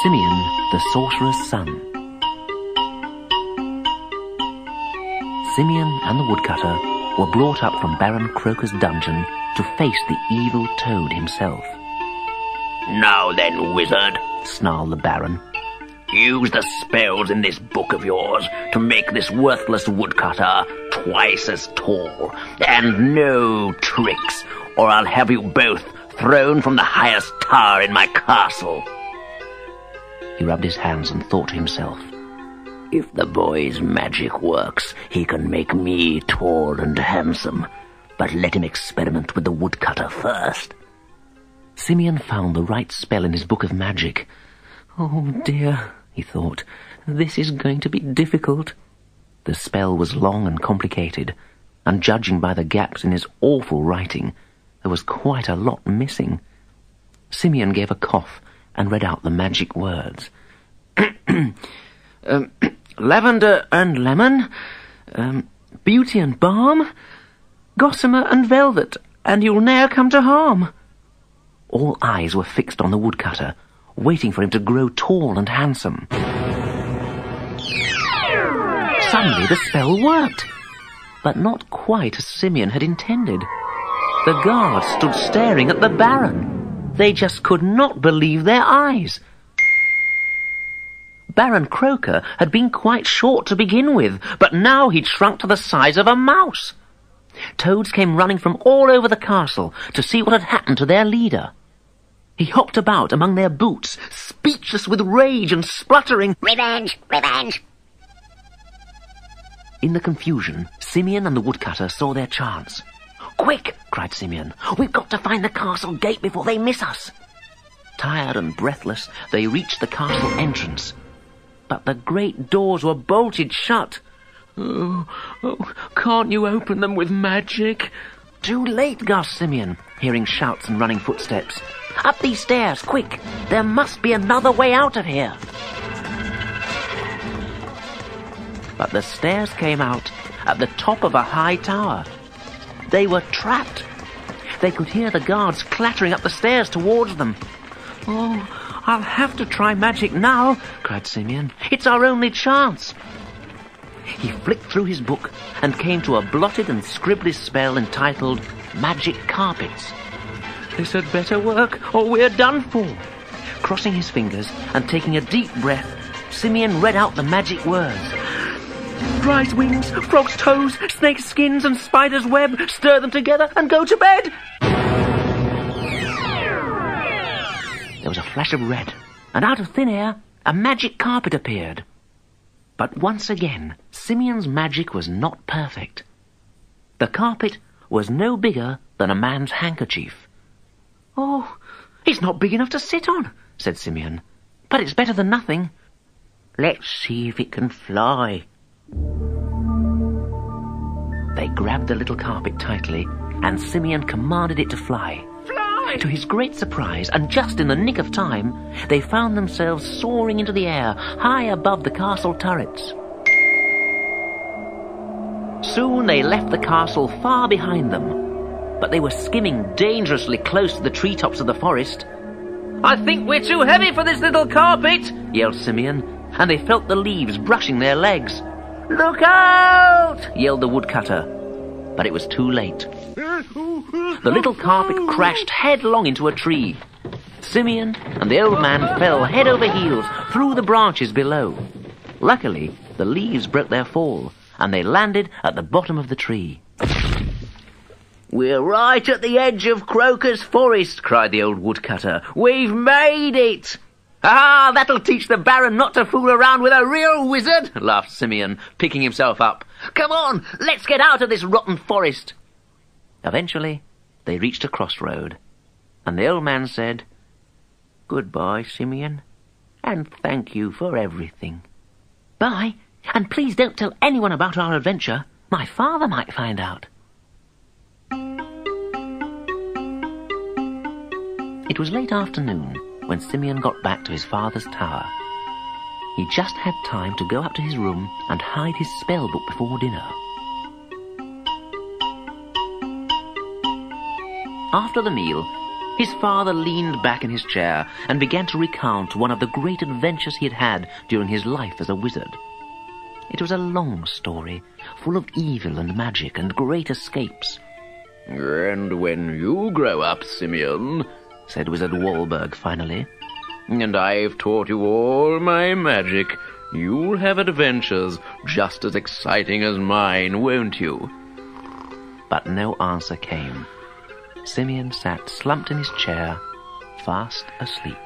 Simeon the Sorcerer's son. Simeon and the woodcutter were brought up from Baron Kroaker's dungeon to face the evil toad himself. "Now then, wizard," snarled the Baron. "use the spells in this book of yours to make this worthless woodcutter twice as tall, and no tricks, or I'll have you both thrown from the highest tower in my castle." He rubbed his hands and thought to himself, "If the boy's magic works, he can make me tall and handsome, but let him experiment with the woodcutter first." Simeon found the right spell in his book of magic. "Oh dear," he thought, "this is going to be difficult." The spell was long and complicated, and judging by the gaps in his awful writing, there was quite a lot missing. Simeon gave a cough and read out the magic words. Lavender and lemon, beauty and balm, gossamer and velvet, and you'll ne'er come to harm. All eyes were fixed on the woodcutter, waiting for him to grow tall and handsome. Suddenly the spell worked, but not quite as Simeon had intended. The guards stood staring at the Baron. They just could not believe their eyes. Baron Kroaker had been quite short to begin with, but now he'd shrunk to the size of a mouse. Toads came running from all over the castle to see what had happened to their leader. He hopped about among their boots, speechless with rage and spluttering, "Revenge! Revenge!" In the confusion, Simeon and the woodcutter saw their chance. "Quick!" cried Simeon. "We've got to find the castle gate before they miss us." Tired and breathless, they reached the castle entrance. But the great doors were bolted shut. Oh, can't you open them with magic?" "Too late," gasped Simeon, hearing shouts and running footsteps. "Up these stairs, quick! There must be another way out of here." But the stairs came out at the top of a high tower. They were trapped. They could hear the guards clattering up the stairs towards them. "Oh, I'll have to try magic now," cried Simeon. "It's our only chance." He flicked through his book and came to a blotted and scribbly spell entitled Magic Carpets. "This had better work, or we're done for." Crossing his fingers and taking a deep breath, Simeon read out the magic words. "Flies' wings, frogs' toes, snakes' skins and spider's web, stir them together and go to bed." There was a flash of red, and out of thin air, a magic carpet appeared. But once again, Simeon's magic was not perfect. The carpet was no bigger than a man's handkerchief. "Oh, it's not big enough to sit on," said Simeon. "But it's better than nothing. Let's see if it can fly." They grabbed the little carpet tightly, and Simeon commanded it to fly. Fly! To his great surprise, and just in the nick of time, they found themselves soaring into the air, high above the castle turrets. Soon they left the castle far behind them, but they were skimming dangerously close to the treetops of the forest. "I think we're too heavy for this little carpet," yelled Simeon, and they felt the leaves brushing their legs. "Look out!" yelled the woodcutter, but it was too late. The little carpet crashed headlong into a tree. Simeon and the old man fell head over heels through the branches below. Luckily, the leaves broke their fall, and they landed at the bottom of the tree. "We're right at the edge of Kroaker's forest," cried the old woodcutter. "We've made it!" "Ah, that'll teach the Baron not to fool around with a real wizard," laughed Simeon, picking himself up. "Come on, let's get out of this rotten forest." Eventually, they reached a crossroad, and the old man said, "Goodbye, Simeon, and thank you for everything." "Bye, and please don't tell anyone about our adventure. My father might find out." It was late afternoon when Simeon got back to his father's tower. He just had time to go up to his room and hide his spellbook before dinner. After the meal, His father leaned back in his chair and began to recount one of the great adventures he had had during his life as a wizard. It was a long story, full of evil and magic and great escapes. "And when you grow up, Simeon," said Wizard Walberg finally, "and I've taught you all my magic, you'll have adventures just as exciting as mine, won't you?" But no answer came. Simeon sat slumped in his chair, fast asleep.